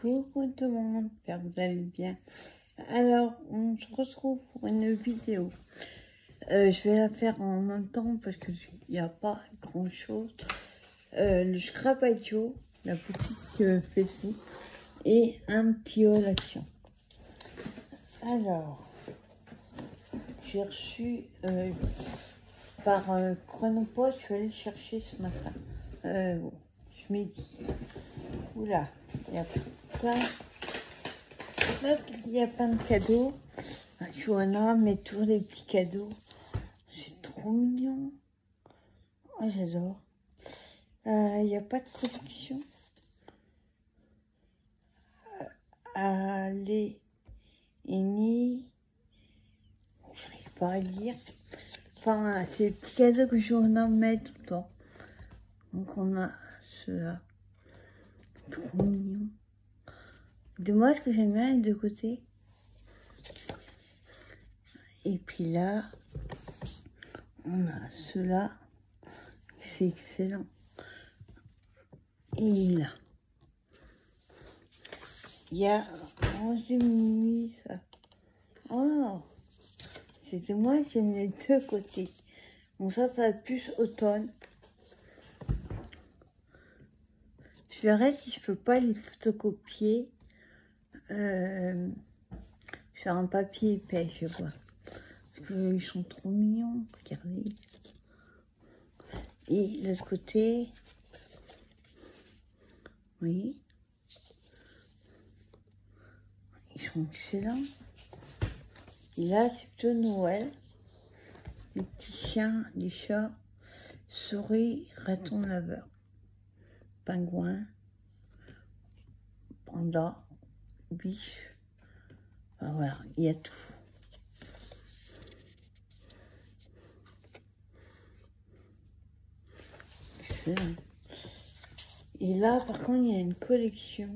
Coucou tout le monde, j'espère que vous allez bien. Alors, on se retrouve pour une vidéo. Je vais la faire en même temps parce qu'il n'y a pas grand chose. Le Scrapatio, la boutique Facebook, et un petit haul action. Alors, j'ai reçu par Chronopost, je suis allée chercher ce matin. Ce midi. Oula, il y a plein. Hop, il y a plein de cadeaux. Johanna met toujours des petits cadeaux. C'est trop mignon. Oh, j'adore. Il n'y a pas de collection. Allez, Eni. J'arrive pas à lire. Enfin, c'est des petits cadeaux que Johanna met tout le temps. Donc on a ceux-là. Trop mignon. Dommage que j'aime bien les deux côtés. Et puis là, on a ceux-là. C'est excellent. Et là, il y a 11 minuit, ça. Oh, c'est dommage, j'aime les deux côtés. Bon, ça va être plus automne. Je verrai si je peux pas les photocopier sur un papier épais, je vois. Parce qu'ils sont trop mignons, regardez. Et de l'autre côté, oui, ils sont excellents. Et là, c'est plutôt Noël. Les petits chiens, les chats, souris, ratons laveurs, pingouins, panda, biche. Enfin, voilà, il y a tout. Et là, par contre, il y a une collection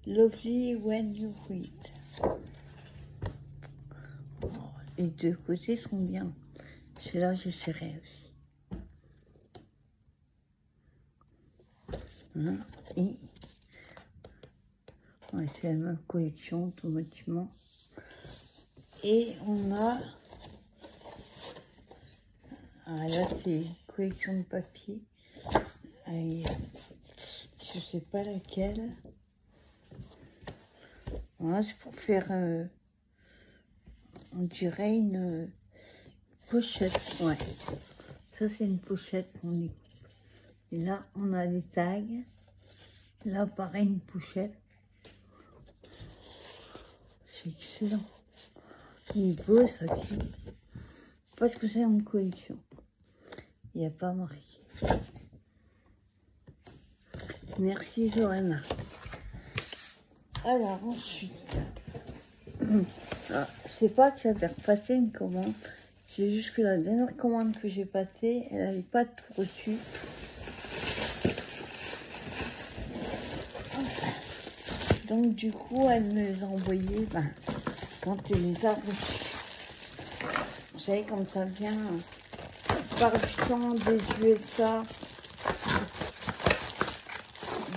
Lovely When You Read. Oh, les deux côtés sont bien. Celui-là, j'essaierai aussi. Hein, et ouais, c'est la même collection, automatiquement. Et on a... Ah, là, c'est une collection de papier. Je sais pas laquelle. Voilà, c'est pour faire, on dirait une pochette. Ouais, ça c'est une pochette qu'on dit. Et là, on a des tags. Là, pareil, une pochette. C'est excellent. Il est beau, ça aussi. Parce que c'est une collection. Il n'y a pas marqué. Merci Johanna. Alors ensuite, c'est pas que j'avais repassé une commande, c'est juste que la dernière commande que j'ai passée, elle n'avait pas tout reçu. Donc du coup, elle me les a envoyés quand elle les a reçus. Vous savez, comme ça vient par du temps des USA,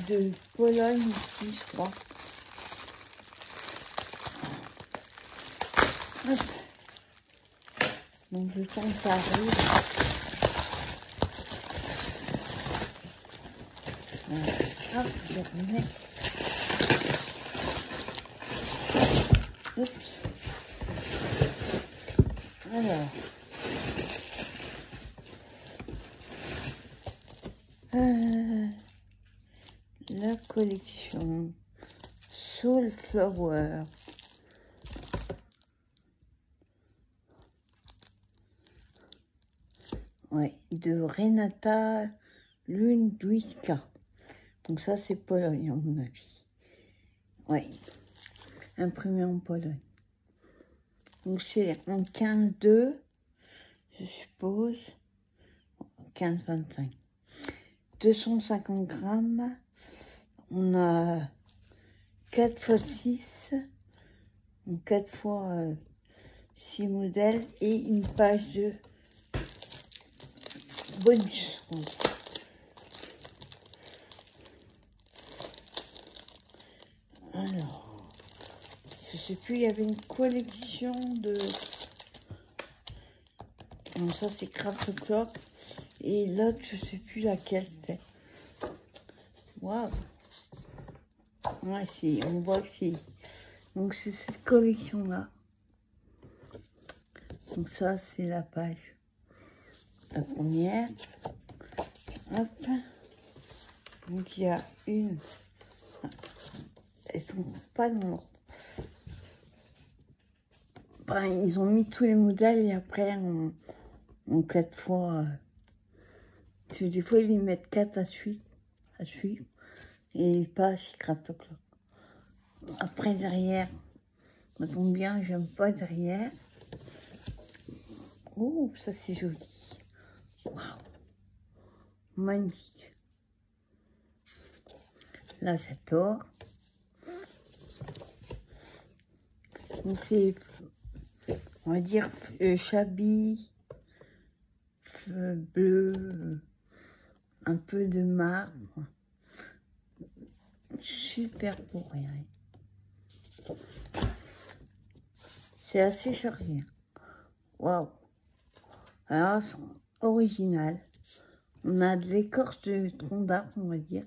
de Pologne ici, je crois. Donc le temps que ça arrive. Hop, je remets. Oups. Alors. La collection Soul Flower. Ouais, de Renata Lundwicka. Donc ça, c'est Pologne, à mon avis. Ouais, imprimé en Pologne. Donc c'est en 15-2, je suppose. 15-25. 250 grammes. On a 4 x 6. Donc 4 x 6 modèles et une page de bonus. Alors, je sais plus, il y avait une collection de... Donc ça, c'est Craft Clock. Et l'autre, je sais plus laquelle c'était. Waouh! Ouais, on voit que c'est... Donc, c'est cette collection-là. Donc ça, c'est la page. La première. Hop. Donc, il y a une... Elles sont pas dans l'ordre. Ben, ils ont mis tous les modèles et après, en 4 fois... Parce que des fois, ils les mettent 4 à suivre. Et pas chez Craft Clock. Après, derrière, ça tombe bien, j'aime pas derrière. Oh, ça c'est joli. Waouh. Magnifique. Là, j'adore. Donc c'est, on va dire, chablis, bleu, un peu de marbre. Super pour rien. C'est assez chargé. Waouh. Alors, c'est original. On a de l'écorce de tronc d'arbre, on va dire.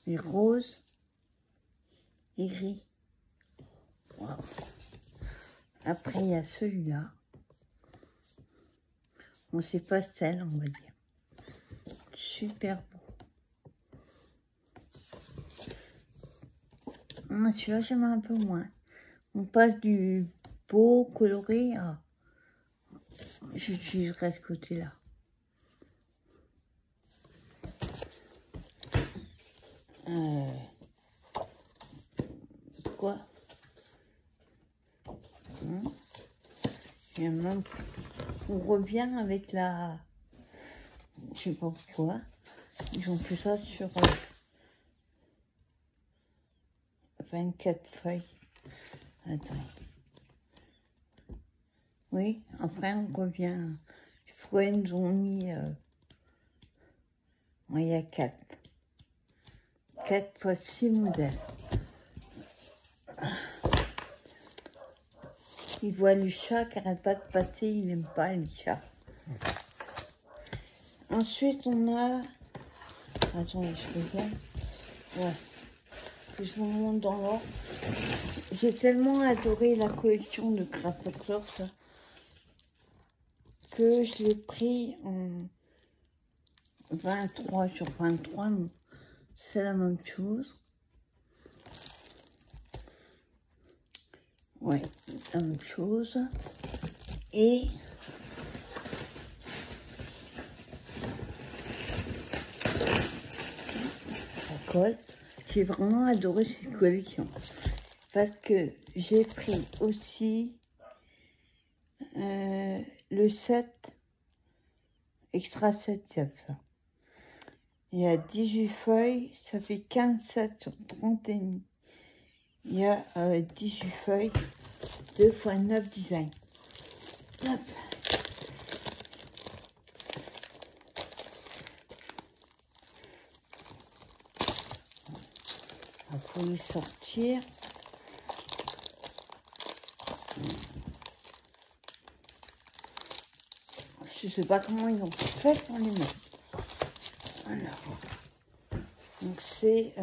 Mais rose et gris. Waouh. Après, il y a celui-là. On sait pastel, on va dire. Super beau. Celui-là, j'aime un peu moins. On passe du beau coloré à... J'utiliserai ce côté-là. Quoi? Même... On revient avec la... Je sais pas pourquoi. Ils ont fait ça sur 24 feuilles. Attends. Oui, après on revient. Pourquoi ils nous ont mis... il y a 4. 4 fois 6 modèles. Il voit le chat qui n'arrête pas de passer, il n'aime pas les chats. Ensuite, on a... Attendez, je regarde. Ouais. Je vous montre dans l'ordre. J'ai tellement adoré la collection de Craft Clock que je l'ai pris en 23 sur 23. C'est la même chose. Ouais, la même chose. Et ça colle. J'ai vraiment adoré cette collection. Parce que j'ai pris aussi le 7 extra 7, c'est ça. Il y a 18 feuilles, ça fait 15 7 sur 31. Il y a 18 feuilles, 2 x 9 designs. Hop. Il faut les sortir. Je sais pas comment ils ont fait pour les mettre. Alors, donc c'est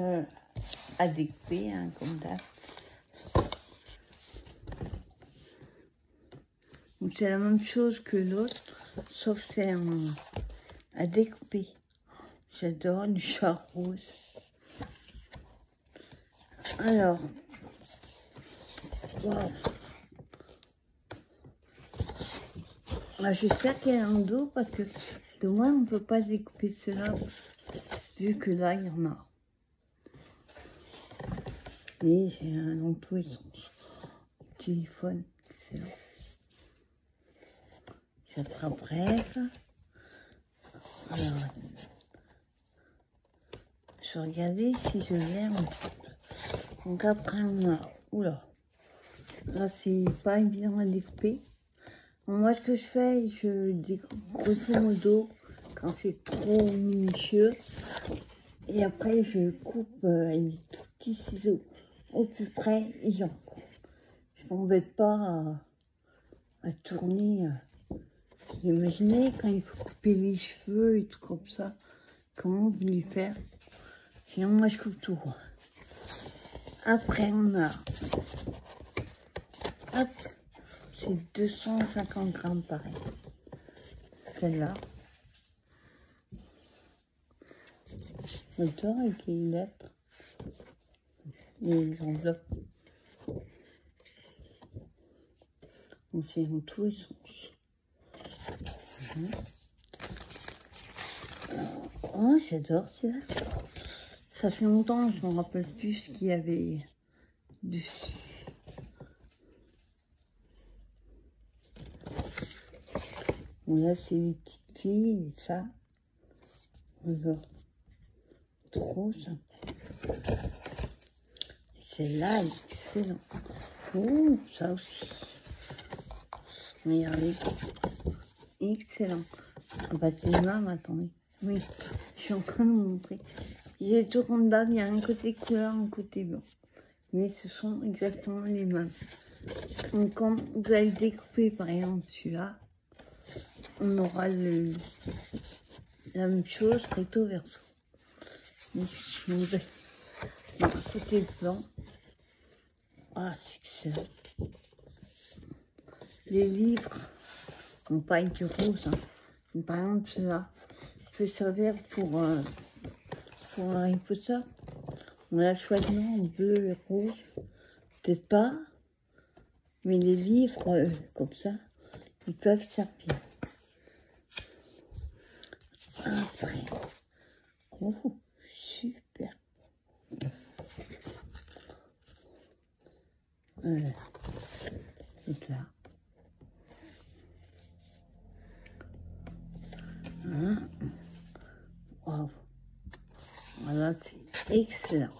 à découper, hein, comme d'hab. Donc c'est la même chose que l'autre, sauf c'est à découper. J'adore du chat rose. Alors, wow. J'espère qu'il y a un dos parce que de moi on ne peut pas découper cela vu que là il y en a. Et j'ai un emploi de téléphone, excellent. J'attraperai. Alors, je vais regarder si je l'ai. Donc après on a, oula, là c'est pas évident à découper. Moi, ce que je fais, je découpe grosso modo quand c'est trop minutieux. Et après, je coupe avec des tout petits ciseaux au plus près, ils en coupent. Je m'embête pas à tourner. Imaginez quand il faut couper les cheveux et tout comme ça. Comment vous les faire? Sinon, moi, je coupe tout. Après, on a... Hop, c'est 250 grammes pareil. Celle-là. L'auteur avec les lettres. Les enveloppes. Donc, c'est en tout et sens. Oh, j'adore celui-là. Ça fait longtemps, je ne me rappelle plus ce qu'il y avait dessus. Bon, là, c'est les petites filles et ça. Alors, trop sympa. Celle-là, elle est excellente. Oh, ça aussi. Regardez. Excellent. Ah bah, c'est les mêmes, attendez. Oui, je suis en train de vous montrer. Il y a tout comme d'hab, il y a un côté couleur, un côté blanc. Mais ce sont exactement les mêmes. Donc quand vous allez découper par exemple celui-là, on aura la même chose recto verso. Donc, côté blanc. Ah, c'est excellent. Les livres n'ont pas été roses. Hein. Par exemple, celui-là peut servir pour Harry Potter. On l'a choisi en bleu et rouge. Peut-être pas. Mais les livres, comme ça, ils peuvent servir. Après. Oh, super. C'est là. Hein? Wow. Voilà, c'est excellent.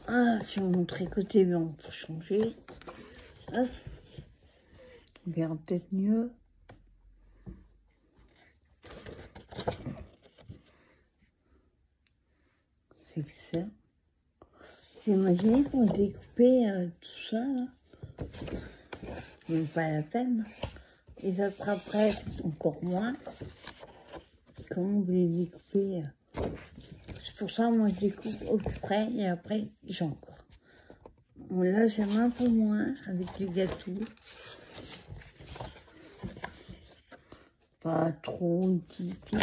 Ah, je vais vous montrer côté blanc pour changer. Hop. On verra peut-être mieux. C'est excellent. Imaginez qu'on découpait tout ça, là. Même pas la peine. Les autres après, encore moins. Comment vous les découpez? C'est pour ça, moi, je découpe au plus près et après, j'encre. Bon, là, j'aime un peu moins avec les gâteaux. Pas trop d'utilité,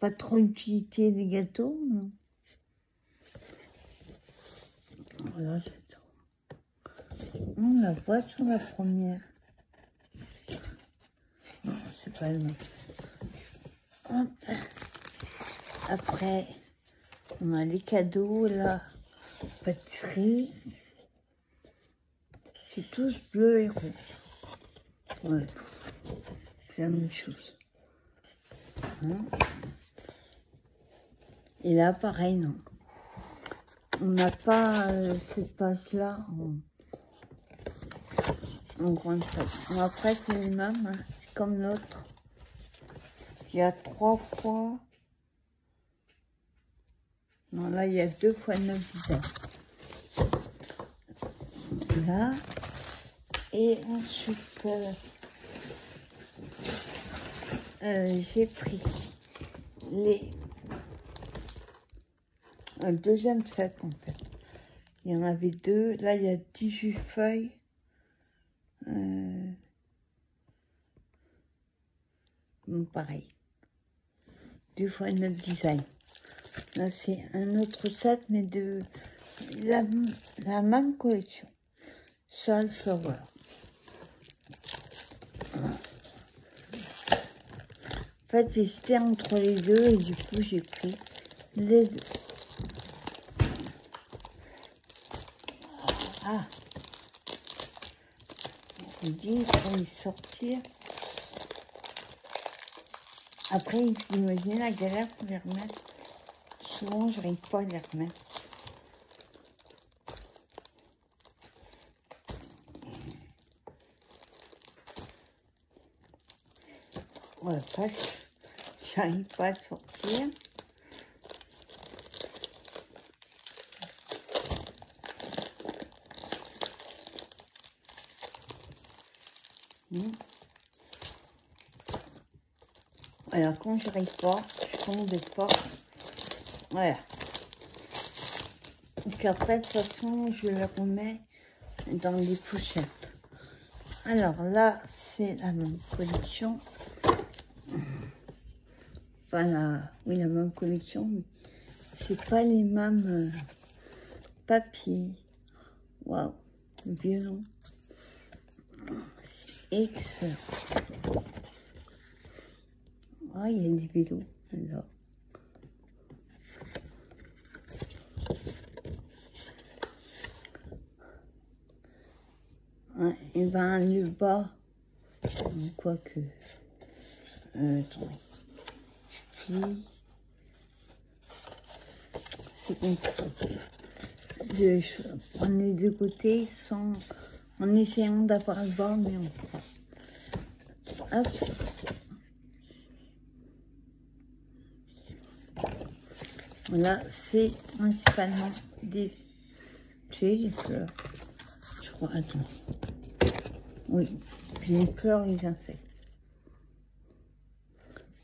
pas trop d'utilité des gâteaux, non. Voilà, j'adore. On la voit sur la première. Non, c'est pas le même. Hop. Après, on a les cadeaux, là. Pâtisserie. C'est tous bleu et rouge. Ouais. C'est la même chose. Hein? Et là, pareil, non. On n'a pas cette page-là en grande page. Après, c'est les mêmes, hein. C'est comme l'autre. Il y a 3 fois. Non, là, il y a 2 fois 9 dizaines. Là. Et ensuite, j'ai pris un deuxième set, en fait. Il y en avait 2. Là, il y a 18 feuilles. Bon, pareil. 2 fois 9 designs. Là, c'est un autre set, mais de la même collection. Soul Flower. En fait, j'hésitais entre les deux et du coup, j'ai pris les deux. Ah, je dis, pour les sortir. Après, vous imaginez la galère pour les remettre. Souvent, je n'arrive pas à les remettre. Ouais, j'arrive pas à sortir. Alors, quand je n'arrive pas, je ne m'embête pas. Voilà. Donc après, de toute façon, je le remets dans les pochettes. Alors là, c'est la même collection. Enfin, oui, la même collection, mais c'est pas les mêmes papiers. Waouh, le violon. C'est excellent. Ah, il y a des vélos, alors. Ouais, et ben le bas, quoique, attendez, je plie, c'est compliqué de prendre les deux côtés sans, en essayant d'avoir le bas, mais on peut. Hop. Voilà, c'est principalement des fleurs, je crois, attends. Oui, puis les fleurs, les insectes.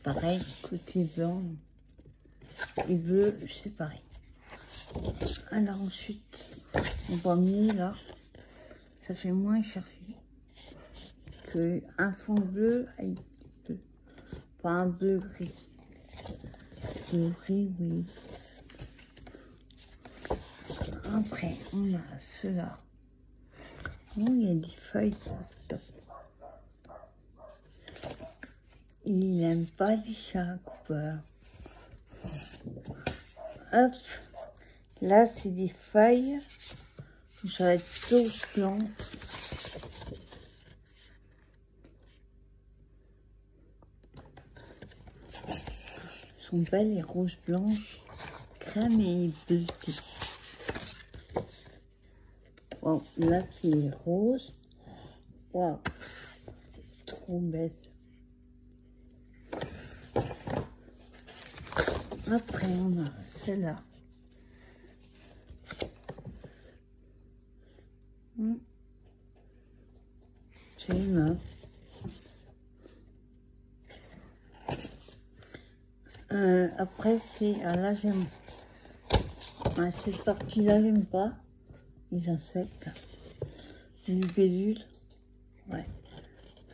Pareil, côté blanc et bleu, c'est pareil. Alors ensuite, on va mieux là, ça fait moins chargé que un fond bleu avec bleu, pas un bleu gris. Le gris, oui. Après, on a ceux-là. Bon, il y a des feuilles. Il n'aime pas les chats coupeurs. Hop, là c'est des feuilles. Ça va être plutôt blanc. Elles sont belles les roses blanches, crème et bleutées. Wow, là c'est les roses. Waouh, trop bête. Après, on a celle-là. C'est une. Après, c'est. Ah, là, j'aime. Cette partie-là, j'aime pas. Les insectes. Les libellules. Ouais.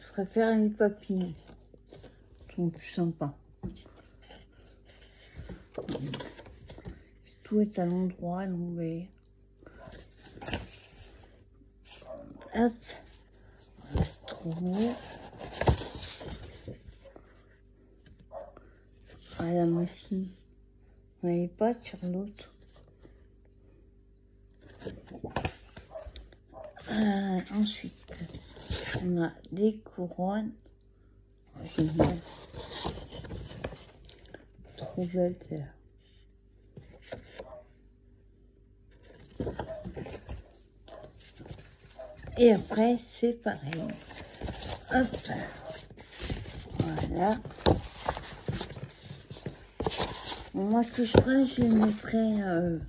Je préfère les papillons. Ils sont plus sympas. Tout est à l'endroit, l'envers. Hop, c'est trop beau. Ah, la machine. Vous voyez pas sur l'autre. Ensuite, on a des couronnes. Oh, génial. Trop belle. Et après, c'est pareil. Hop. Voilà. Moi, ce que je ferais, je les mettrais,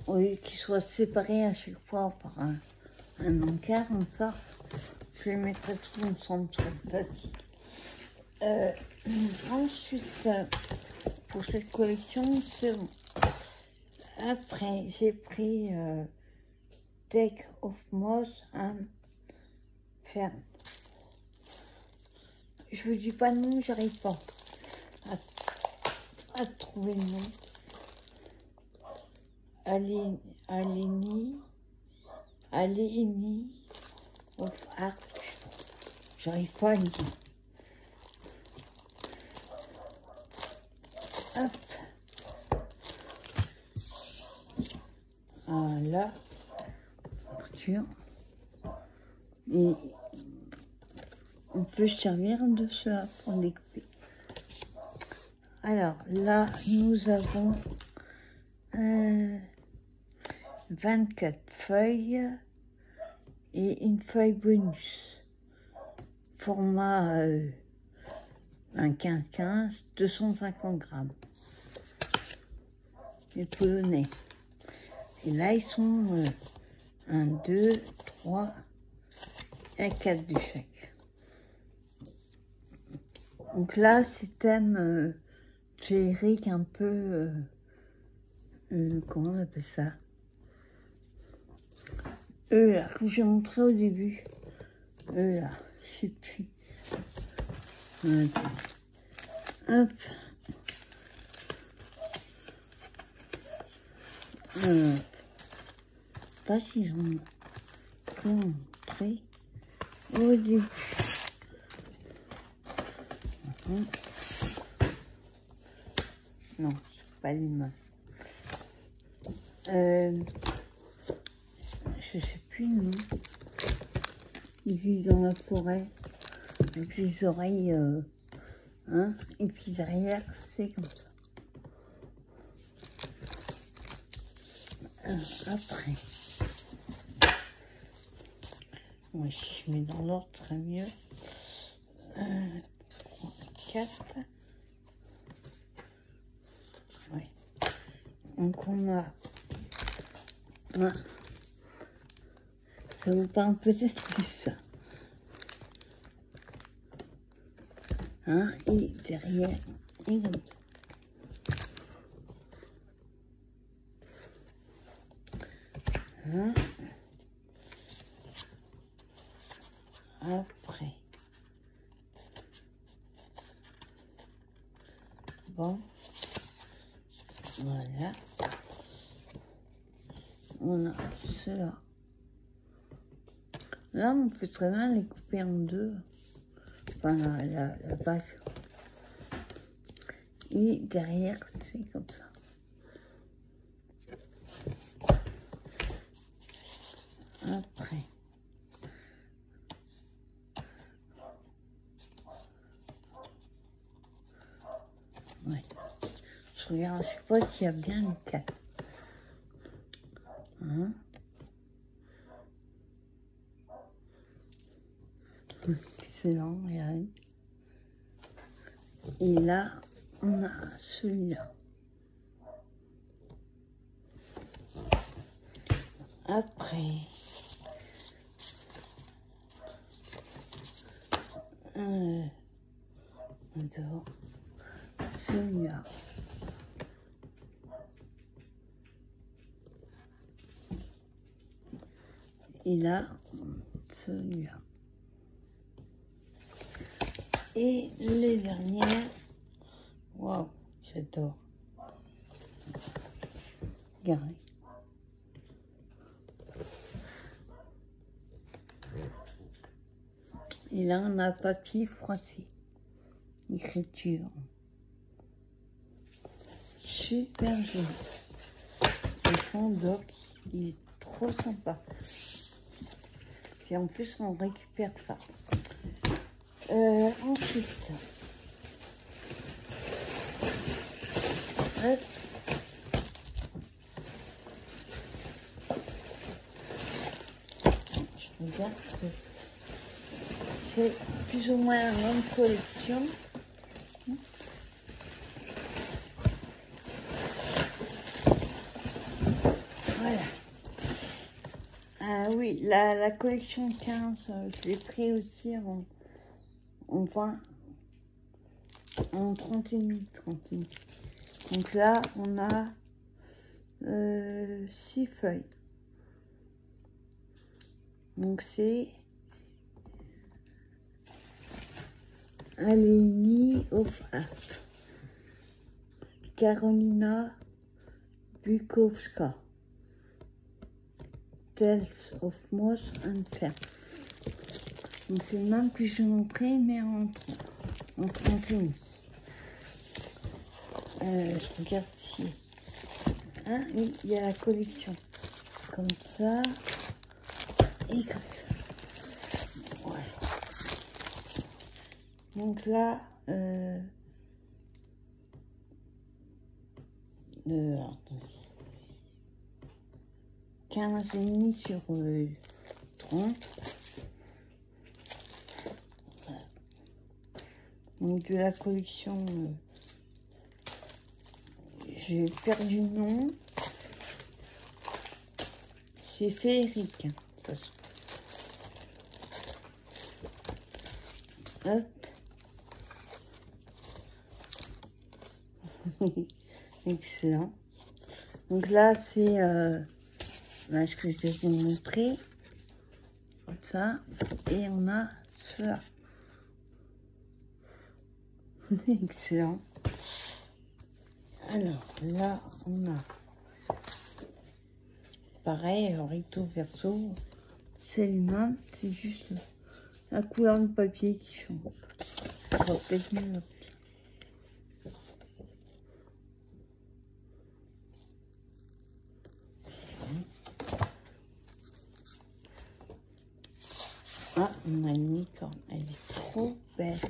au lieu qu'ils soient séparés à chaque fois par un encart, comme ça, je les mettrais tout ensemble, c'est facile. Ensuite, pour cette collection, c'est bon. Après, j'ai pris Deck of Moss and Fern. Je vous dis pas le nom, j'arrive pas à trouver le nom. Alénie of Art. J'arrive pas à le dire. Hop. Voilà. Et on peut se servir de cela pour découper. Alors là, nous avons 24 feuilles et une feuille bonus. Format un 15-15, 250 grammes. Les polonais. Et là, ils sont 1, 2, 3 et 4 de chaque. Donc là, c'est thème féerique un peu... comment on appelle ça? Là, que j'ai montré au début. Là, je sais plus. Hop. Pas si j'en ai montré au début. Non, c'est pas l'image. Je sais plus le nom. Ils vivent dans la forêt avec les oreilles, hein, et puis derrière, c'est comme ça. Après, moi, si je mets dans l'ordre, très mieux. 4. Ouais. Donc on a un. Ça vous parle peut-être plus ça. Hein, et derrière, et comme ça. Hein. Après. Bon. Voilà. On a cela. Là, on peut très bien les couper en deux. Enfin, la base. Et derrière, c'est comme ça. Après. Ouais. Je regarde, je sais pas s'il y a bien le 4. Hein? Excellent, regarde. Et là, on a celui-là. Après, on adore celui-là. Et là, celui-là. Et les dernières, waouh, j'adore. Regardez. Et là, on a papier froissé. Écriture. Super joli. Le fond d'or, il est trop sympa. Et en plus, on récupère ça. Ensuite, hop. Je regarde que c'est plus ou moins la même collection. Voilà. Ah oui, la collection 15, je l'ai pris aussi en 20, en 31 000. Donc là, on a 6 feuilles. Donc c'est Aleni of Art, Karolina Bukowska, Tales of Moss and Fair. Donc c'est le même que je montrais, mais en 31. Je regarde ici. Hein, oui, il y a la collection. Comme ça. Et comme ça. Ouais. Donc là, 15,5 sur 30. Voilà. Donc de la collection, j'ai perdu le nom. C'est féerique, hein, de toute façon. Hop. Excellent. Donc là, c'est ce que je vais vous montrer. Comme ça. Et on a cela. Excellent. Alors, là, on a pareil, recto verso. C'est les mêmes, c'est juste la couleur du papier qui change. On va peut-être mieux. Ah, on a une licorne, elle est trop belle.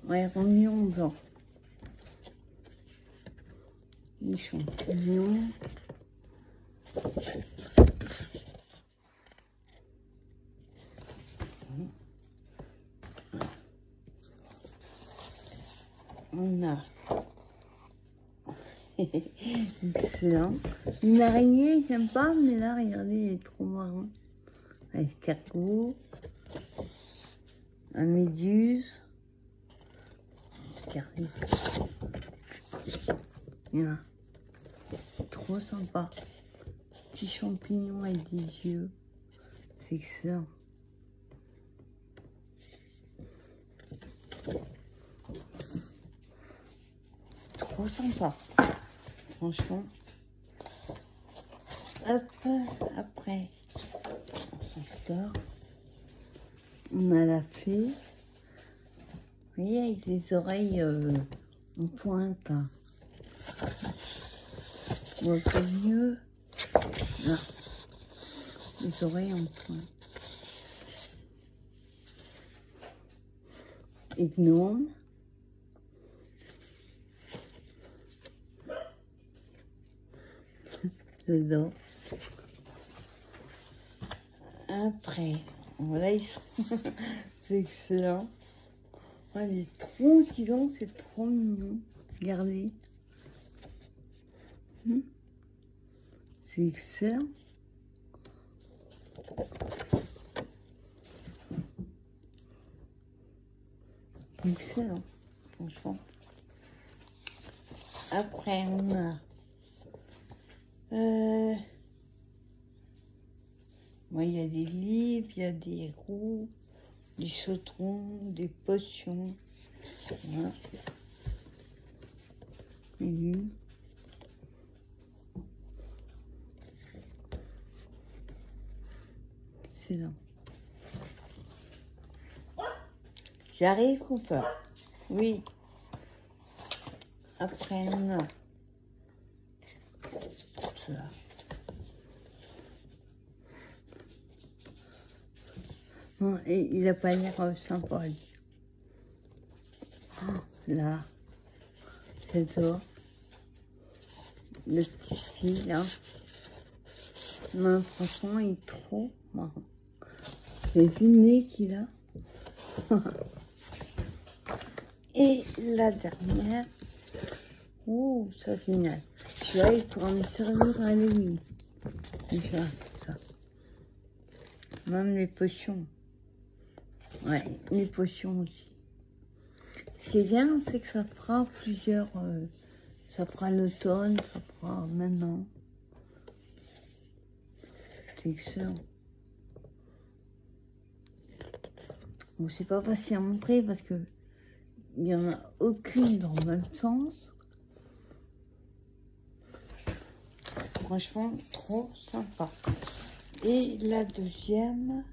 Ouais, remis en blanc. Les champignons. On a excellent. Une araignée, j'aime pas, mais là, regardez, il est trop marrant. Un escargot, un méduse. Regardez. Voilà. Trop sympa. Petit champignon avec des yeux. C'est excellent. Trop sympa. Franchement. Hop, après, on s'en sort. On a la fée. Vous voyez, avec les oreilles en pointe. Hein. On voit pas mieux. Là. Les oreilles en pointe. Et gnome. Dedans. Après, voilà, ils sont... c'est excellent. Ah, les troncs qu'ils ont, c'est trop mignon. Regardez. C'est excellent. Excellent, franchement. Après, on a... Moi, il y a des livres, il y a des roues, des sauterons, des potions. Voilà. Excellent. J'arrive ou pas? Oui. Après, on a cela. Bon, et il n'a pas l'air sympa. Oh, là, c'est ça. Le petit fil, là. Non, franchement, il est trop marrant. C'est vu le nez qu'il a. Et la dernière. Oh, ça c'est génial. Celui-là, il pourra me servir à Halloween. Déjà, ça. Même les potions. Ouais, les potions aussi. Ce qui est bien, c'est que ça fera plusieurs... ça fera l'automne, ça fera maintenant. C'est excellent. Bon, c'est pas facile à montrer parce que il n'y en a aucune dans le même sens. Franchement, trop sympa. Et la deuxième,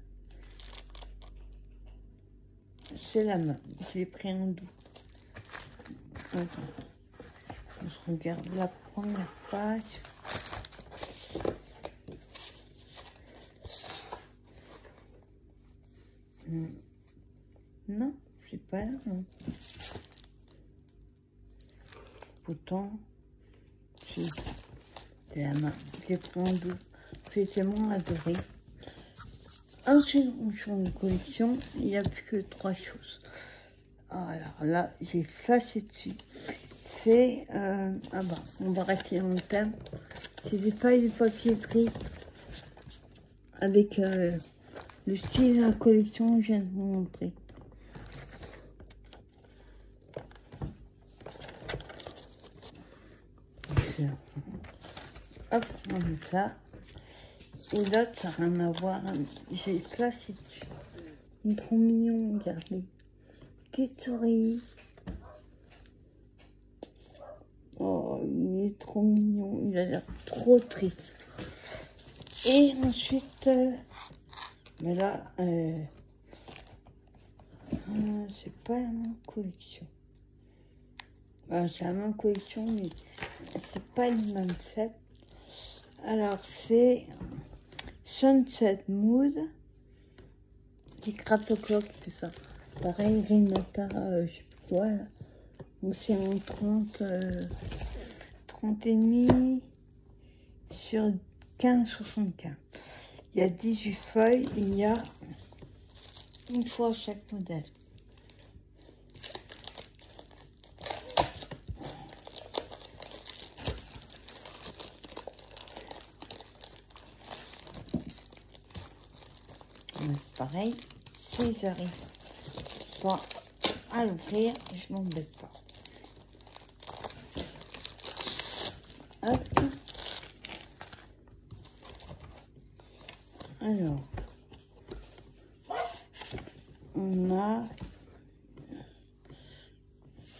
c'est la même. Je l'ai pris en doux. Attends. On se regarde la première page. Non, c'est pas là. Non. Pourtant, c'est la main. J'ai pris en doux. J'ai tellement adoré. Ensuite, on change de collection. Il n'y a plus que 3 choses. Alors là, j'ai flashé dessus. C'est... ah bah, on va rester dans le thème. C'est des feuilles de papier gris avec le style de la collection que je viens de vous montrer. Hop, on met ça. Et l'autre, ça n'a rien à voir. J'ai ça, c'est trop mignon, regardez. Petite souris. Oh, il est trop mignon. Il a l'air trop triste. Et ensuite, mais là, c'est pas la même collection. C'est la même collection, mais c'est pas le même set. Alors, c'est Sunset Mood. Qui gratte au clock, c'est ça. Pareil, Renata, je sais plus quoi. Là. Donc, c'est mon 30 et demi sur 15,75. Il y a 18 feuilles et il y a une fois chaque modèle. Pareil, si j'arrive pas à l'ouvrir, je m'embête pas. Hop. Alors, on a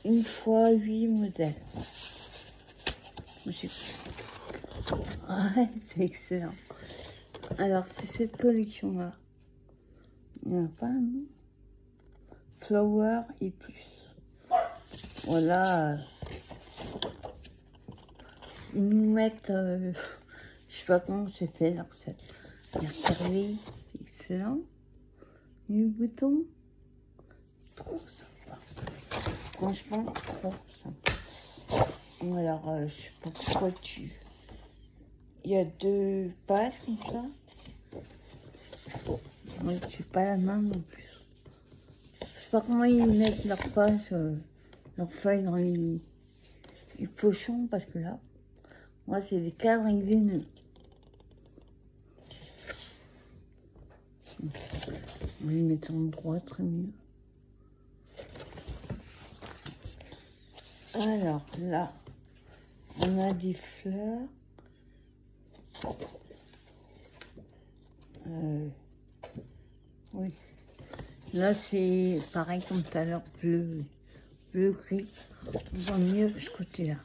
une fois 8 modèles. Ouais, c'est excellent. Alors, c'est cette collection-là. Il n'y en a pas, non? Flower et plus. Voilà. Ils nous mettent... je sais pas comment c'est fait la recette. Regardez, c'est excellent. Les boutons, trop sympa. Franchement, trop sympa. Alors, je sais pas pourquoi il y a 2 pages comme ça. Moi, je pas la main non plus. Je sais pas comment ils mettent leurs pages, leurs feuilles dans les pochons, parce que là, moi, c'est des cadres avec des nœuds. On va les mettre en droit, très mieux. Alors, là, on a des fleurs. Oui. Là, c'est pareil comme tout à l'heure, bleu, gris. On voit mieux ce côté-là.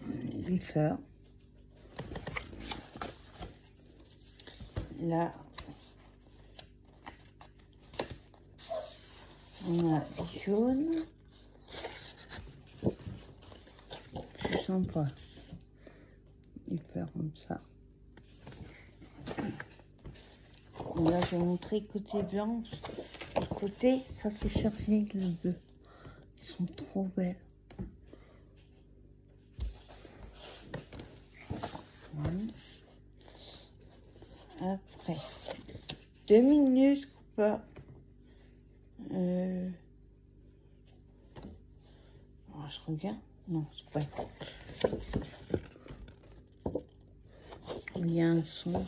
Des fleurs. Là, on a du jaune. C'est sympa. Des fleurs comme ça. Là, je vais montrer côté blanche. Et côté, ça fait charger le bleu. Ils sont trop belles. Voilà. Après, 2 minutes, Cooper. Oh, je regarde. Non, c'est pas ça. Il y a un son.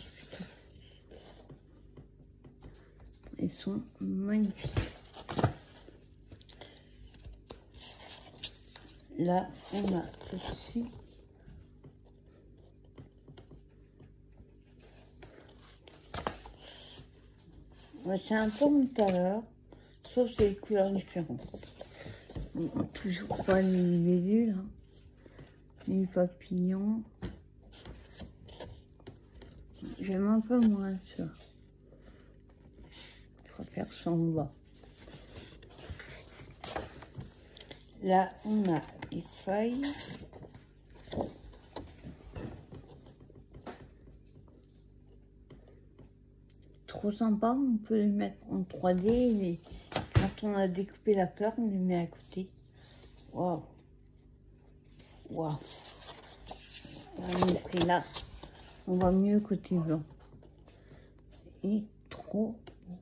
Ils sont magnifiques. Là, on a ceci. C'est un peu comme tout à l'heure, sauf c'est des couleurs différentes. Toujours pas les libellules, hein. Les papillons. J'aime un peu moins ça. Je préfère ça en bas. Là, on a les feuilles. Trop sympa, on peut les mettre en 3D, mais quand on a découpé la fleur, on les met à côté. Waouh! Waouh! On va mettre là. On va mieux côté blanc. Et trop beau.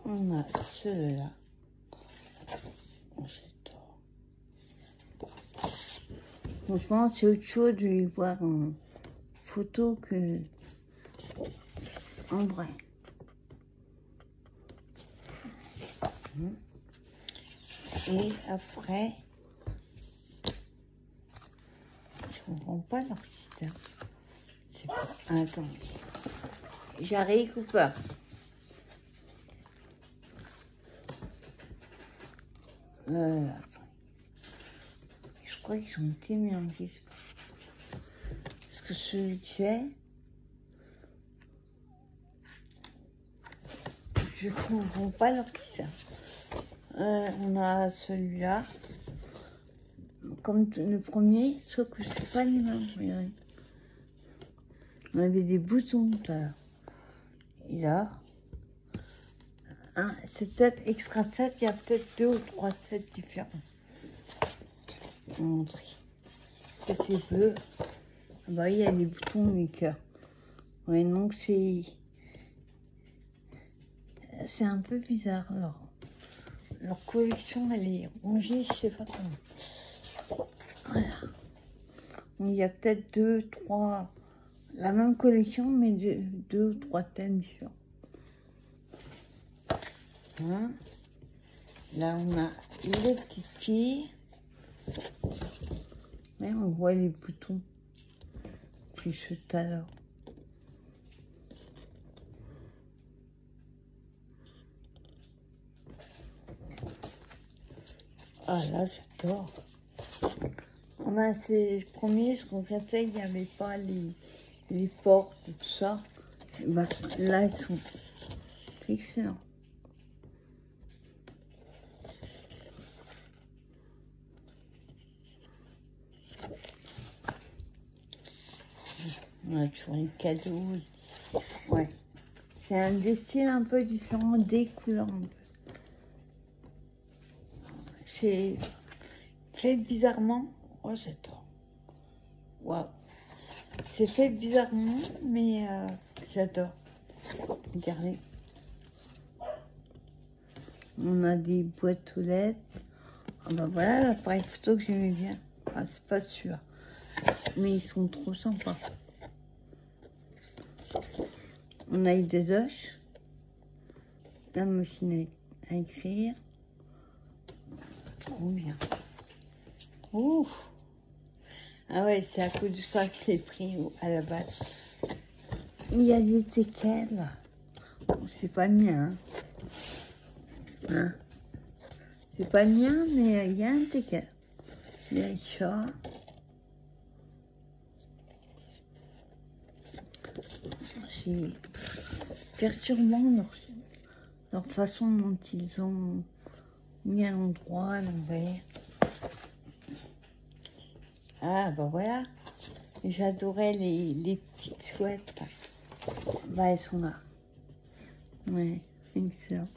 On a ceux-là. Franchement, c'est autre chose de les voir en photo que en vrai. Et après, je comprends pas leur système. C'est pas... Attends. J'arrive ou pas? Attends. Je crois qu'ils ont été mélangés. Parce que celui que j'ai, je comprends pas leur système. On a celui-là, comme le premier, sauf que c'est pas les mêmes. Regardez. On avait des boutons tout à l'heure. Et là, c'est peut-être extra set, il y a peut-être 2 ou 3 sets différents. Je vais montrer. C'était bleu. Bah, il y a des boutons Maker. Ouais, donc c'est un peu bizarre. Alors, leur collection, elle est rangée, je sais pas comment. Voilà. Donc, il y a peut-être 2, 3, la même collection, mais 2 ou 3 thèmes différents. Hein? Là, on a les petites filles. Mais on voit les boutons plus tout à l'heure. Ah là, j'adore. On a ces premiers, ce qu'on regrettait, il n'y avait pas les portes et tout ça. Et ben, là, ils sont excellents. On a toujours les cadeaux. Ouais. C'est un des styles un peu différent, des couleurs un peu. C'est fait bizarrement. Oh, j'adore. Waouh. C'est fait bizarrement, mais j'adore. Regardez. On a des boîtes aux lettres. Ah ben voilà l'appareil photo que j'aimais bien. Ah, c'est pas sûr. Mais ils sont trop sympas. On a eu des doches. La machine à écrire. Trop bien. Ouh. Ah ouais, c'est à cause de ça que c'est pris à la base. Il y a des teckels. Bon, c'est pas le mien. Hein. C'est pas le mien, mais il y a un teckel. Il y a le chat. C'est perturbant leur façon dont ils ont mis à l'endroit, à l'envers. Ah, bah voilà. J'adorais les petites chouettes. Bah, elles sont là. Ouais, excellent.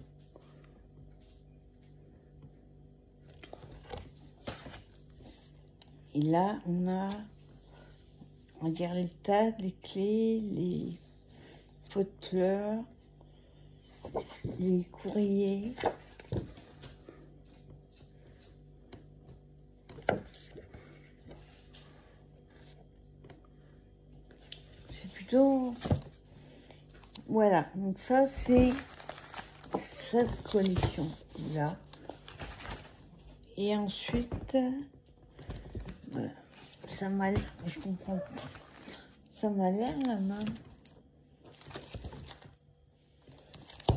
Et là, on va dire les tas, les clés, les pots de fleurs, les courriers. C'est plutôt... Voilà, donc ça, c'est cette collection-là. Et ensuite, voilà. Ça m'a l'air, je comprends pas. Ça m'a l'air la main.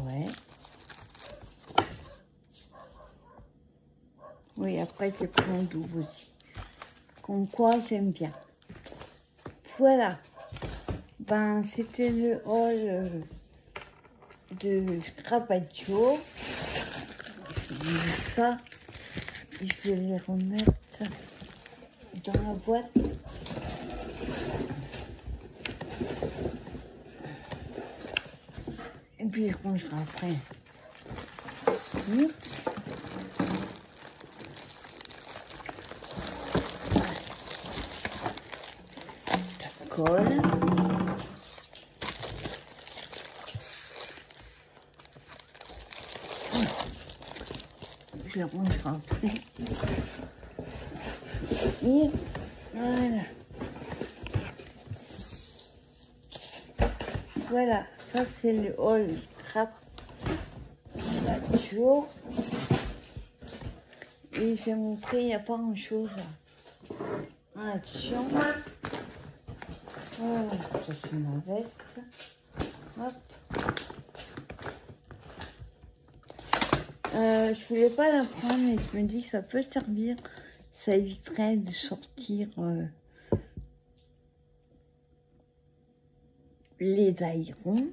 Ouais. Oui, après, c'est pour un double aussi. Comme quoi, j'aime bien. Voilà. Ben, c'était le haul de Carpaccio. Ça, je vais les remettre dans la boîte. Et puis, je rangerai après. Oups. La colle. Je le rangerai après. Et voilà. Voilà, ça c'est le haul Carpaccio. Et j'ai montré, il n'y a pas grand chose. Attention. Voilà, ça c'est ma veste. Hop. Je voulais pas la prendre, mais je me dis que ça peut servir. Ça éviterait de sortir les aérons.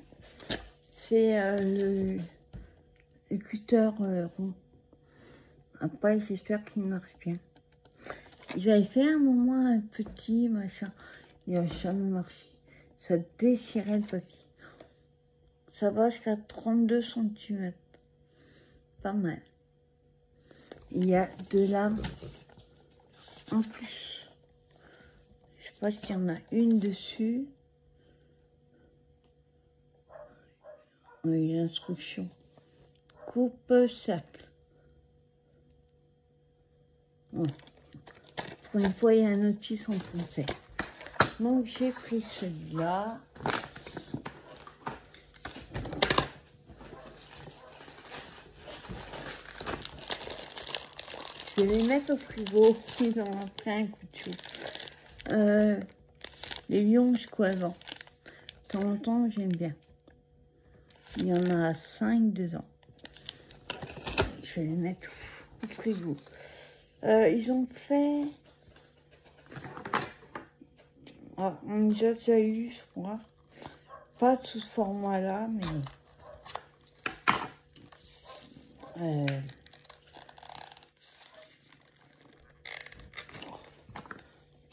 C'est le cutter rond. Après, j'espère qu'il marche bien. J'avais fait un moment un petit machin. Il n'a jamais marché. Ça déchirait le papier. Ça va jusqu'à 32 cm. Pas mal. Il y a deux lames en plus. Je sais pas s'il y en a une dessus. Oui, l'instruction. Coupe cercle. Bon. Pour une fois, il y a un notice en français. Donc, j'ai pris celui-là. Je vais les mettre au frigo. Ils ont pris un coup de chaud. Les lions jusqu'au avant. De temps en temps, j'aime bien. Il y en a 5 dedans. Je vais les mettre au frigo. Ils ont fait... Ah, on a déjà eu, je crois. Pas sous ce format-là, mais...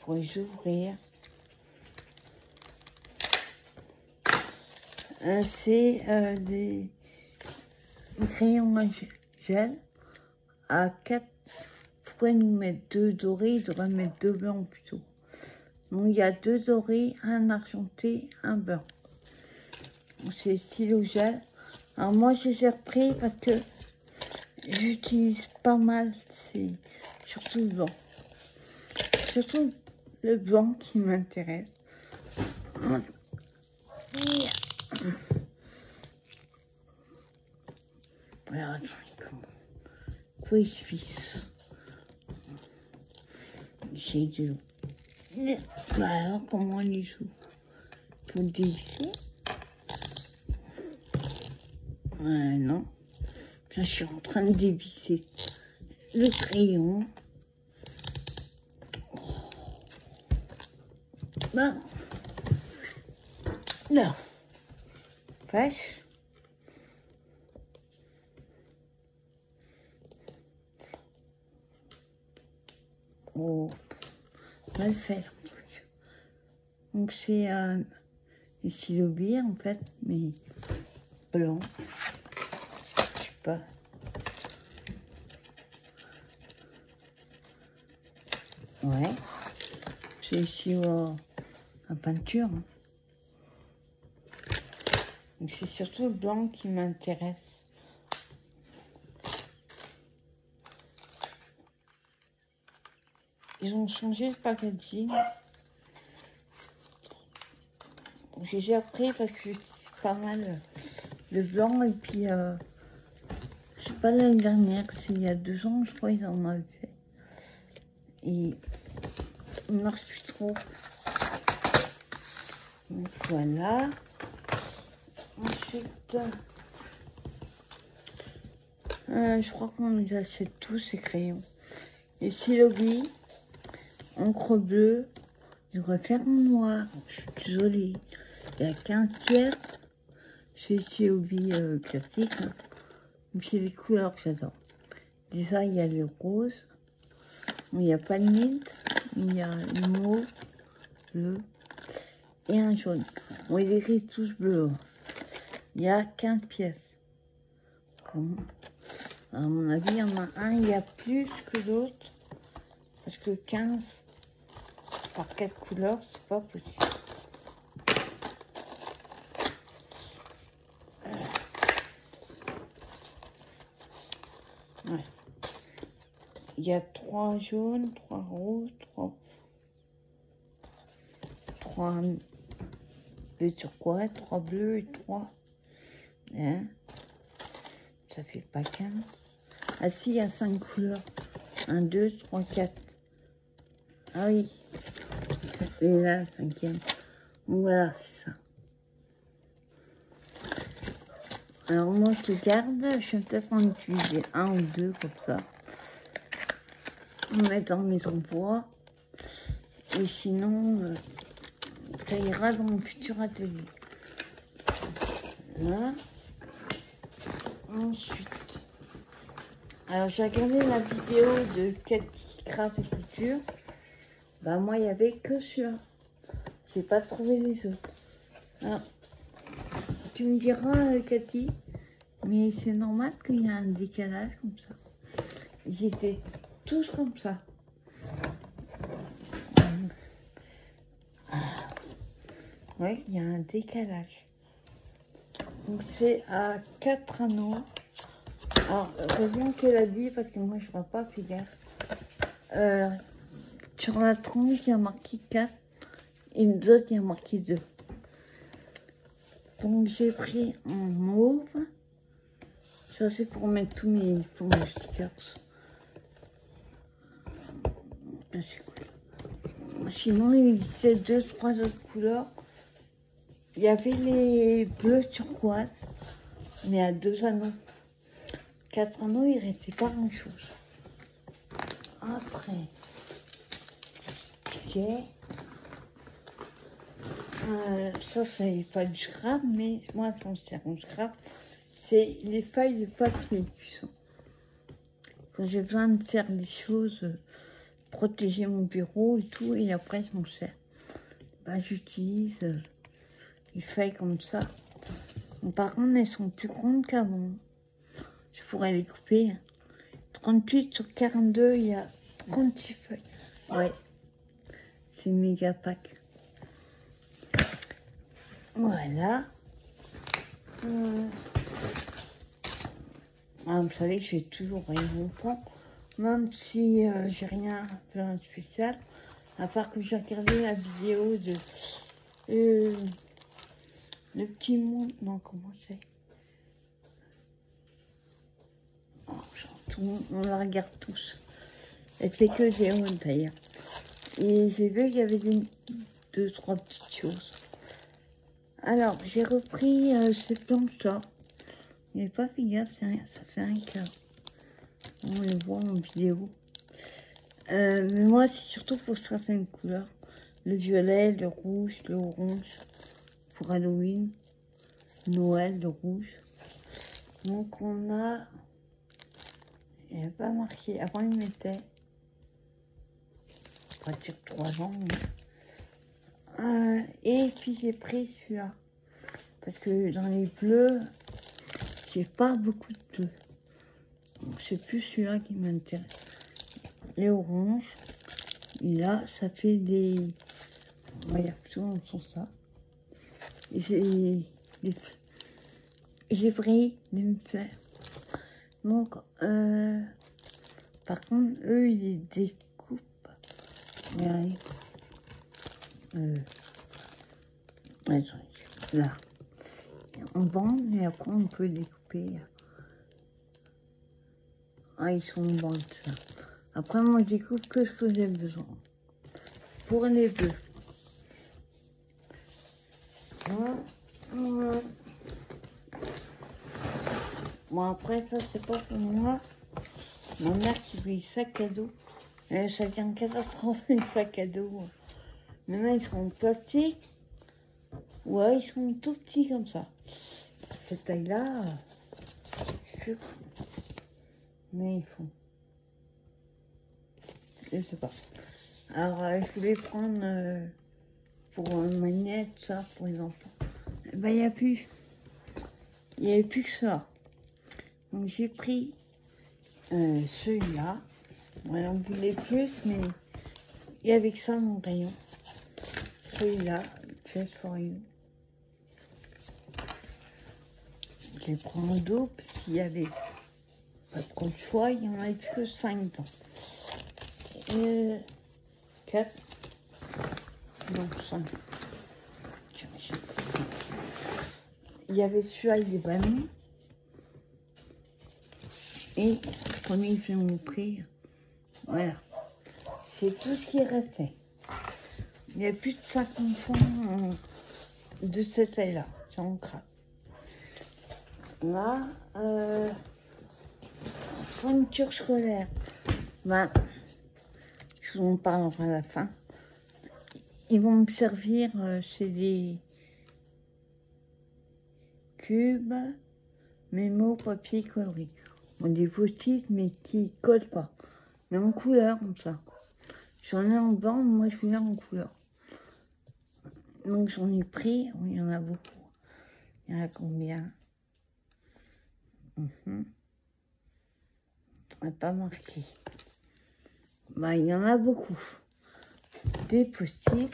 pour les ouvrir. C'est des crayons à gel à 4. Pourquoi nous mettre 2 dorés? Ils devraient mettre 2 blancs plutôt. Donc il y a 2 dorés, un argenté, un blanc. C'est stylo gel. Alors moi je les ai repris parce que j'utilise pas mal, c'est surtout le blanc. Surtout le blanc qui m'intéresse. Alors attends, comment il se fixe. J'ai du... Bah alors comment on les joue? Pour dévisser? Non. Là, je suis en train de dévisser le crayon. Non. Non. Vache. Oh. Mal fait. Donc c'est un stylo bière en fait, mais blanc. Je sais pas. Ouais. C'est ici à peinture. Hein. Donc c'est surtout le blanc qui m'intéresse. Ils ont changé le packaging. J'ai déjà pris parce que c'est pas mal le blanc et puis c'est pas l'année dernière, c'est il y a 2 ans je crois ils en avaient fait. Et il marche plus trop. Donc voilà. Ensuite, je crois qu'on les achète tous ces crayons. Les stylos gris, encre bleue, je refaire en noir. Je suis désolée. Il y a 15 tiers. C'est stylos gris classique. Hein. C'est les couleurs que j'adore. Déjà, il y a le rose. Il n'y a pas de mint. Il y a le mauve, bleu et un jaune. On les écrit tous bleus. Il y a 15 pièces. Comment? À mon avis, il y en a un, il y a plus que l'autre. Parce que 15 par 4 couleurs, c'est pas possible. Ouais. Il y a 3 jaunes, 3 rouges, 3 bleus turquoise, 3 bleus et 3. Hein? Ça fait pas 15. Ah si, il y a 5 couleurs. 1, 2, 3, 4. Ah oui. Et là, 5e. Voilà, c'est ça. Alors moi, je garde. Je vais peut-être en utiliser 1 ou 2 comme ça. On met dans mes emplois. Et sinon, ça ira dans mon futur atelier. Là. Ensuite, alors j'ai regardé la vidéo de Cathy Craft et Couture. Bah moi il n'y avait que celui-là. J'ai pas trouvé les autres. Alors, tu me diras Cathy, mais c'est normal qu'il y ait un décalage comme ça. Ils étaient tous comme ça. Oui, il y a un décalage. Donc c'est à 4 anneaux. Alors, heureusement qu'elle a dit, parce que moi je ne vois pas fait gaffe. Sur la tronche, il y a marqué 4. Et d'autres, il y a marqué 2. Donc j'ai pris en mauve. Ça c'est pour mettre tous mes stickers. C'est cool. Sinon, il existait 2-3 autres couleurs. Il y avait les bleus turquoise, mais à 2 anneaux. 4 anneaux, il ne restait pas grand chose. Après, ok. Ça, c'est pas du scrap, mais moi, quand c'est un scrap, c'est les feuilles de papier qui sont. Quand j'ai besoin de faire des choses, protéger mon bureau et tout, et après, je m'en sers. Bah, j'utilise les feuilles comme ça. Donc, par contre, elles sont plus grandes qu'avant. Je pourrais les couper. 38 sur 42, il y a 36 feuilles. Ouais, c'est méga pack. Voilà. Vous savez que j'ai toujours rien mon fond, même si j'ai rien de spécial, à part que j'ai regardé la vidéo de le petit monde. Non, comment c'est? On la regarde tous. Elle fait que des hontes d'ailleurs. Et j'ai vu qu'il y avait 2-3 petites choses. Alors, j'ai repris ces planches-là. Il n'est pas fait gaffe, ça fait un quart. On le voit en vidéo. Mais moi, c'est surtout pour certaines couleurs. Le violet, le rouge, le orange. Pour Halloween. Noël, le rouge. Donc, on a... Il n'y a pas marqué. Avant, il mettait... On va dire 3 ans. Et puis, j'ai pris celui-là. Parce que dans les bleus, j'ai pas beaucoup de bleus. Donc, c'est plus celui-là qui m'intéresse. Les oranges. Et là, ça fait des... Regarde, souvent, sur ça. J'ai pris des fleurs. Donc, par contre, eux, ils les découpent. Regardez. Là. On bande et après, on peut découper. Ah, ils sont en bande, ça. Après, moi, je découpe que ce que j'ai besoin. Pour les bleus. Bon, après, ça, c'est pas pour moi. Ma mère qui fait sac à dos. Ça devient une catastrophe, les sacs à dos. Maintenant, ils sont en plastique. Ouais, ils sont tout petits comme ça. Cette taille-là, mais ils font. Je sais pas. Alors, je voulais prendre pour une manette, ça, pour les enfants. Ben, il n'y a plus. Il n'y avait plus que ça. Donc, j'ai pris celui-là. Voilà, on voulait plus, mais il y avait que ça dans le rayon. Celui-là, Just for You. Je les prends en dos parce qu'il y avait pas trop de choix, il n'y en avait plus que 5 dedans. 4. Non, 5. Il y avait celui-là avec des ballons. Et le premier, il fait mon prix. Voilà. C'est tout ce qui restait. Il n'y a plus de 5 enfants de cette taille-là. C'est en crabe. Là, fourniture scolaire. Ben, je vous en parlerai à la fin. Ils vont me servir, c'est des cubes, mémo, papier, coloris. On des post-it, mais qui collent pas. Mais en couleur, comme ça. J'en ai en blanc, moi je viens en couleur. Donc j'en ai pris, il y en a beaucoup. Il y en a combien? On n'a pas marqué. Bah, il y en a beaucoup. Des post-it.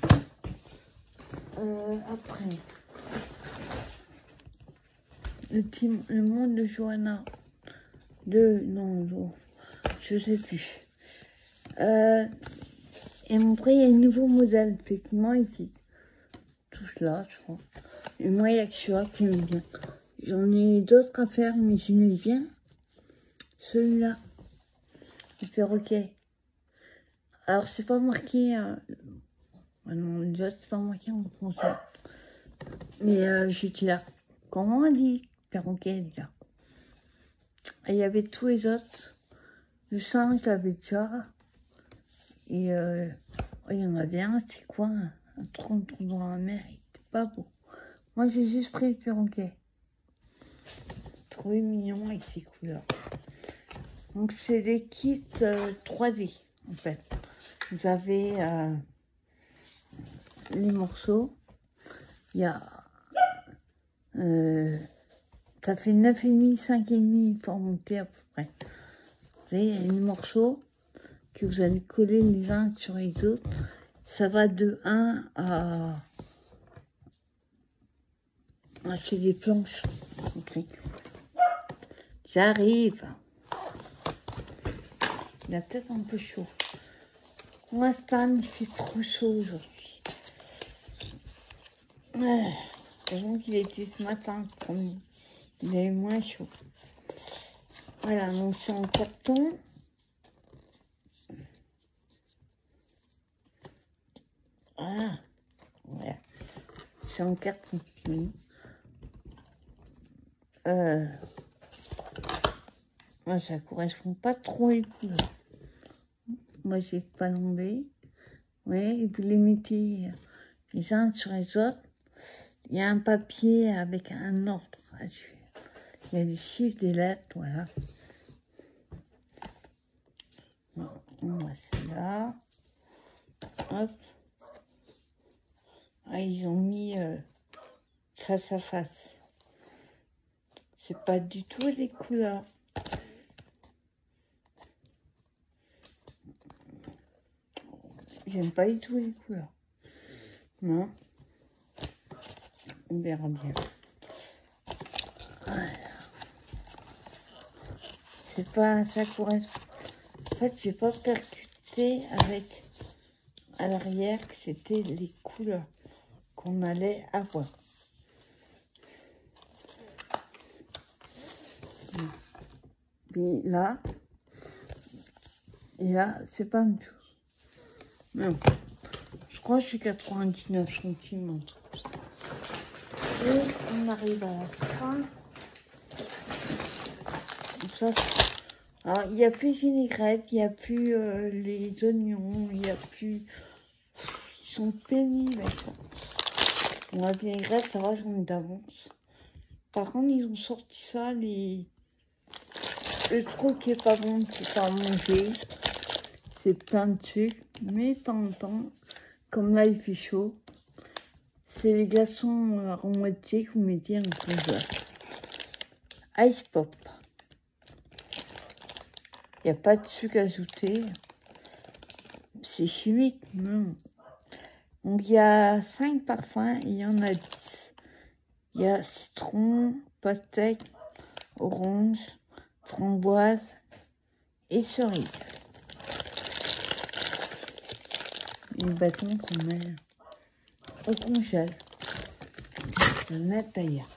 Après, le monde de Johanna. Non, je sais plus. Et après, il y a un nouveau modèle. Effectivement, ici. Tout cela, je crois. Et moi, il y a que celui-là qui me vient. J'en ai d'autres à faire, mais j'aimais bien celui-là. Le perroquet. Alors, c'est pas marqué... non, les autres, c'est pas marqué en français. Mais j'étais là. Comment on dit perroquet, déjà? Et il y avait tous les autres. Le 5, l'avait déjà. Et il y en avait un, c'est quoi? Un trou dans la mer, il était pas beau. Moi, j'ai juste pris le perroquet. Trouvé mignon avec ses couleurs. Donc, c'est des kits 3D, en fait. Vous avez les morceaux. Il y a... ça fait 9,5, 5,5 formaté à peu près. Vous voyez, les morceaux que vous allez coller les uns sur les autres. Ça va de 1 à... c'est des planches. Okay. J'arrive. Il a peut-être un peu chaud. Moi, Span, il fait trop chaud aujourd'hui. Heureusement qu'il était ce matin, comme il avait moins chaud. Voilà, donc c'est en carton. Ah, voilà. C'est en carton. Moi, ça correspond pas trop les couleurs. Moi, j'ai pas l'enlevé. Ouais, et vous les mettez les uns sur les autres. Il y a un papier avec un ordre à suivre. Il y a des chiffres, des lettres, voilà. Bon, on va celui-là. Hop. Ah, ils ont mis face à face. C'est pas du tout les couleurs. J'aime pas du tout les couleurs. Non. On verra bien. Voilà. C'est pas... ça correspond. En fait, j'ai pas percuté avec à l'arrière que c'était les couleurs qu'on allait avoir. Et là, c'est pas une chose. Non. Je crois que je suis 99 centimes, un truc comme ça. Et on arrive à la fin. Donc ça, alors, il n'y a plus les vinaigrettes, il n'y a plus les oignons, il n'y a plus... Ils sont pénibles avec ça. Bon, la vinaigrette, ça va, j'en ai d'avance. Par contre, ils ont sorti ça, le truc qui est pas bon, c'est pas à manger. C'est plein de sucre, mais de temps en temps, comme là il fait chaud, c'est les glaçons aromatiques que vous mettez en congèle. Ice Pop. Il n'y a pas de sucre ajouté. C'est chimique, non. Donc il y a 5 parfums, il y en a 10. Il y a citron, pastèque, orange, framboise et cerise. Les bâtons qu'on met au congèle. Je vais mettre ailleurs.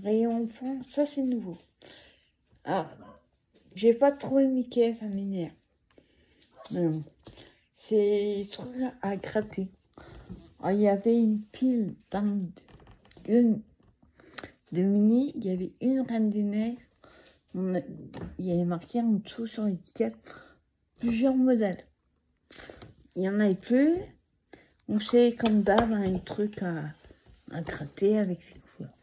Rayon fond, ça c'est nouveau. Ah, j'ai pas trouvé Mickey, ça m'énerve. Non. C'est truc à gratter. Alors, il y avait une pile de mini, il y avait une Reine des Neiges. Il y avait marqué en dessous sur l'étiquette plusieurs modèles. Il y en avait plus. On sait comme d'hab un truc à gratter avec les couleurs.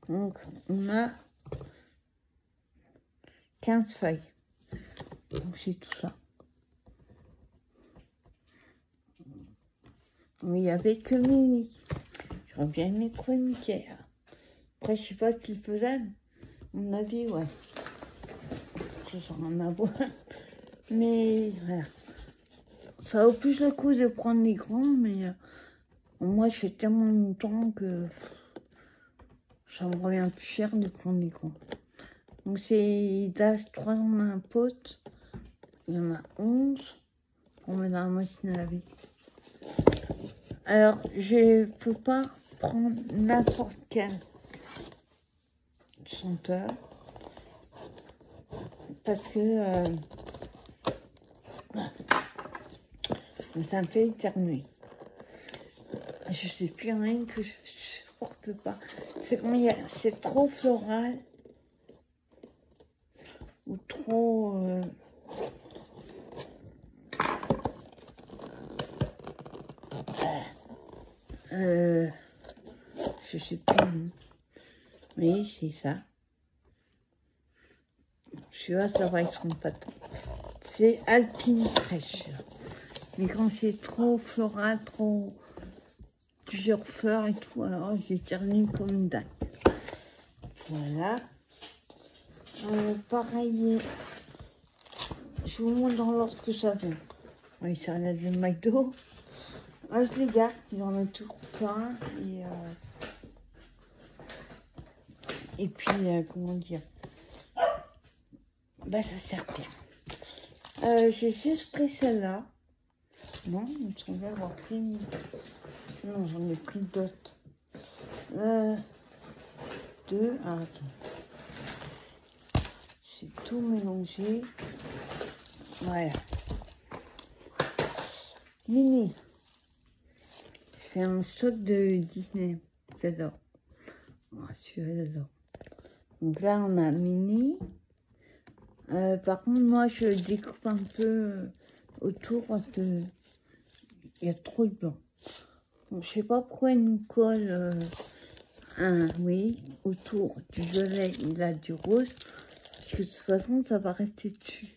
Donc on a 15 feuilles. Donc c'est tout ça. Mais il n'y avait que Mini. J'aurais bien aimé trouver Mickey. Après, je sais pas ce qu'il faisait. À mon avis, ouais. Ça sera un avoir. Mais voilà. Ça vaut plus le coup de prendre les grands, mais moi, je fais tellement longtemps que ça me revient plus cher de prendre les grands. Donc, c'est d'âge 3 ans d'un pote. Il y en a 11. On met dans la machine à laver. Alors, je peux pas prendre n'importe quel senteur parce que ça me fait éternuer. Je sais plus rien que je supporte pas. C'est trop floral ou trop je sais plus. Oui, c'est ça. Celui-là, ça va être son patron. C'est Alpine Fresh. Mais quand c'est trop floral, trop plusieurs fleurs et tout, alors j'éternue comme une dingue. Voilà. Pareil, je vous montre dans l'ordre que ça vient. Oui, ça vient de McDo. Ah, je les garde, ils en ont toujours plein. Et puis, comment dire, bah ça sert bien. J'ai juste pris celle-là. Non, il me semblait avoir pris une... Non, j'en ai pris d'autres. Deux. Ah, attends. C'est tout mélangé. Voilà. Mini. C'est un stock de Disney. J'adore. Oh, celui-là, j'adore. Donc là, on a Mini. Par contre, moi, je découpe un peu autour parce que il y a trop de blanc. Donc, je sais pas pourquoi il nous colle oui, autour du violet, il a du rose. Parce que de toute façon, ça va rester dessus.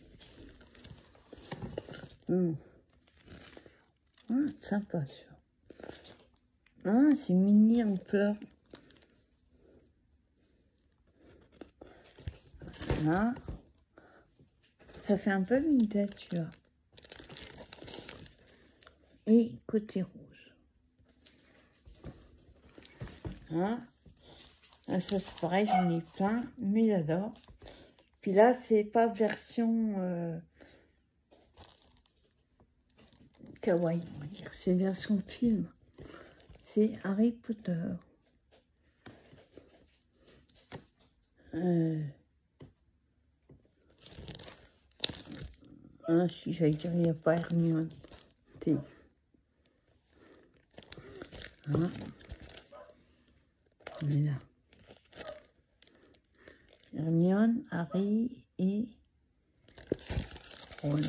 Ah, sympa ça. Ah, c'est Mini en fleurs. Là. Ça fait un peu vintage, tu vois. Et côté rouge. Hein? Ça c'est pareil, j'en ai plein, mais j'adore. Puis là, c'est pas version kawaii, on va dire. C'est version film. C'est Harry Potter. Ah, si j'allais dire, il n'y a pas Hermione. C'est... Hein? On est là. Hermione, Harry et Ron.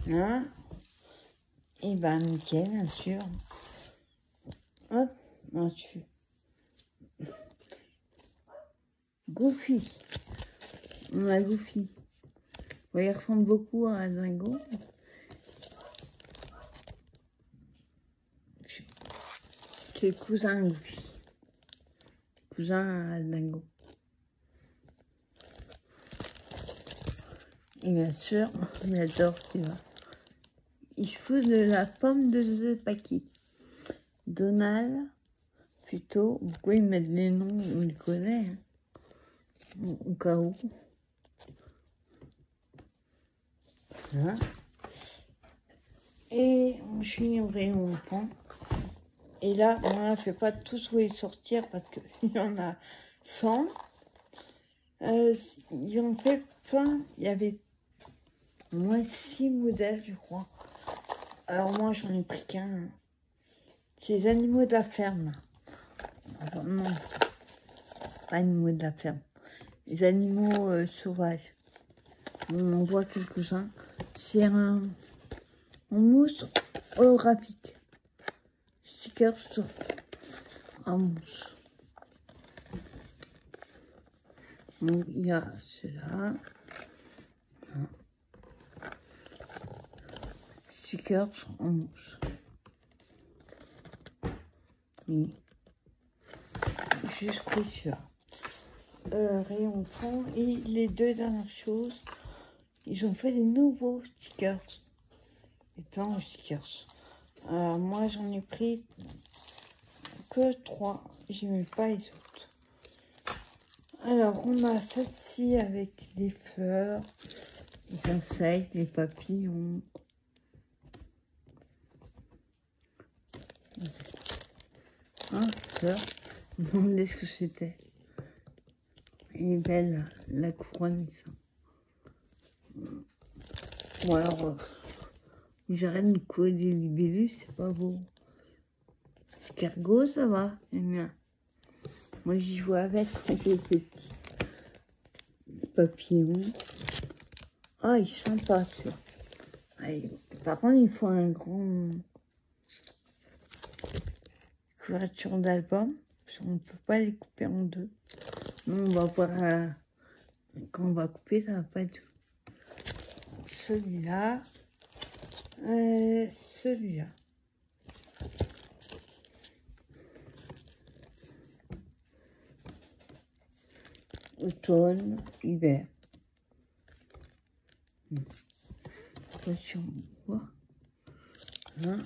Là. Et ben nickel, bien sûr. Hop, là-dessus. Goofy. On a Goofy. Bon, il ressemble beaucoup à Dingo. C'est cousin Goofy. Cousin à Dingo. Et bien sûr, j'adore celui-là. Il se fout de la pomme de The Paquet. Donald, plutôt. Vous pouvez mettre les noms, on les connaît. Hein. Au cas où. Voilà. Et on finit au rayon pan. Et là, moi, je vais pas tous vous les sortir parce qu'il y en a 100. Ils ont fait plein. Il y avait au moins 6 modèles, je crois. Alors moi, j'en ai pris qu'un. C'est les animaux de la ferme. Alors, non, pas animaux de la ferme. Les animaux sauvages. On en voit quelques-uns. C'est un mousse holographique. Stickers en mousse. Donc, il y a ceux-là. Stickers en mousse. Oui. Juste pris celui-là. Rayon fond. Et les deux dernières choses, ils ont fait des nouveaux stickers. Des plans de stickers. Moi, j'en ai pris que 3. J'aimais pas les autres. Alors, on a celle-ci avec des fleurs, des insectes, des papillons. Hein, fleurs. Je me demandais ce que c'était. Elle est belle, la couronne. Bon, alors, j'arrête de coller les libellus, c'est pas beau. Escargot, ça va, j'aime bien. Moi, j'y joue avec les petits papillons. Ah, ils sont sympa, celui-là. Par contre, il faut un grand couverture d'album, parce qu'on ne peut pas les couper en deux. Non, on va voir quand on va couper, ça va pas être celui-là, celui-là. Automne, hiver. Attention, on voit. Hein.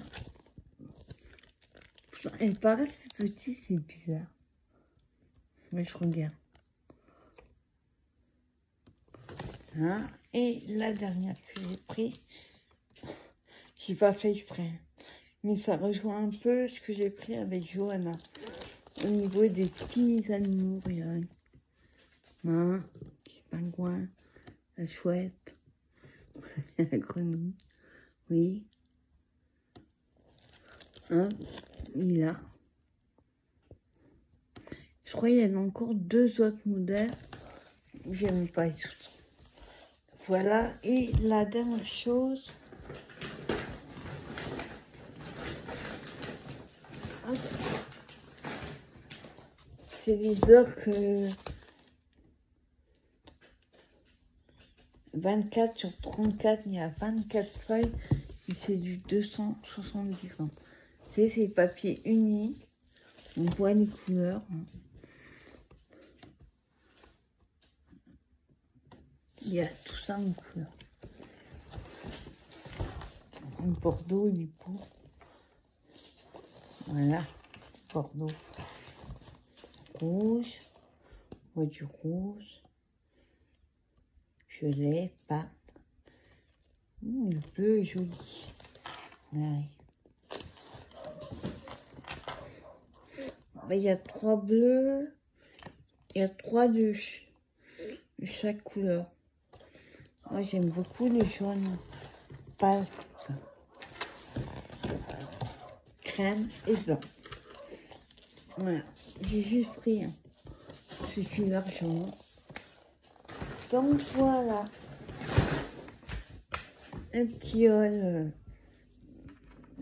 Elles paraissent plus petites, c'est bizarre. Mais je regarde. Hein. Et la dernière que j'ai pris, j'ai pas fait exprès, mais ça rejoint un peu ce que j'ai pris avec Johanna. Au niveau des petits animaux, regarde. Hein, petit pingouin, la chouette, la grenouille, oui. Hein, il est là. Je crois qu'il y avait encore 2 autres modèles. J'aime pas les autres. Voilà, et la dernière chose. C'est les blocs 24 sur 34, il y a 24 feuilles et c'est du 270 grammes. C'est des papiers uniques, on voit les couleurs. Il y a tout ça en couleur. En Bordeaux, du coup. Voilà, Bordeaux. Rouge, on voit du rouge. Violet, pâte. Le bleu est joli. Ouais. Il y a 3 bleus. Il y a 3 de chaque couleur. Moi, j'aime beaucoup le jaune pâle, tout ça. Crème et blanc. Voilà. J'ai juste pris un. Je suis largement. Donc voilà. Un petit haul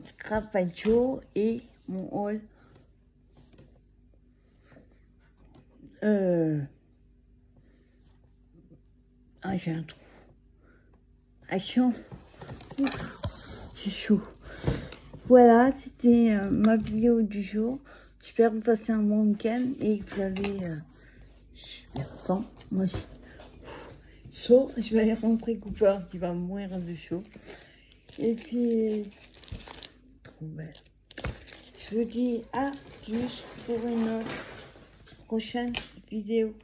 Scrapagio et mon haul j'ai un trou. Action. C'est chaud. Voilà, c'était ma vidéo du jour. J'espère que vous passez un bon week-end et que vous avez super temps. Moi, je suis chaud. Je vais aller rentrer Cooper qui va mourir de chaud. Et puis, trop belle. Je vous dis à plus pour une prochaine vidéo.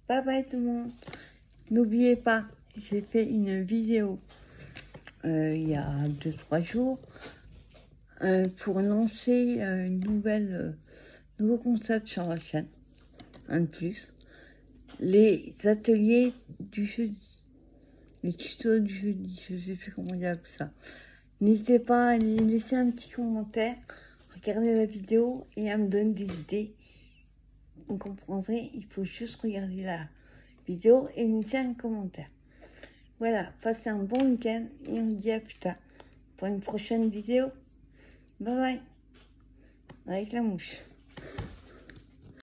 Bye bye tout le monde. N'oubliez pas, j'ai fait une vidéo il y a 2-3 jours pour lancer une nouveau concept sur la chaîne. Un de plus. Les ateliers du jeudi. Les tutos du jeudi. Je sais plus comment dire ça. N'hésitez pas à laisser un petit commentaire, regarder la vidéo et à me donner des idées. Vous comprendrez, il faut juste regarder la vidéo et laisser un commentaire. Voilà, passez un bon week-end et on se dit à plus tard pour une prochaine vidéo. Bye bye. Avec la mouche.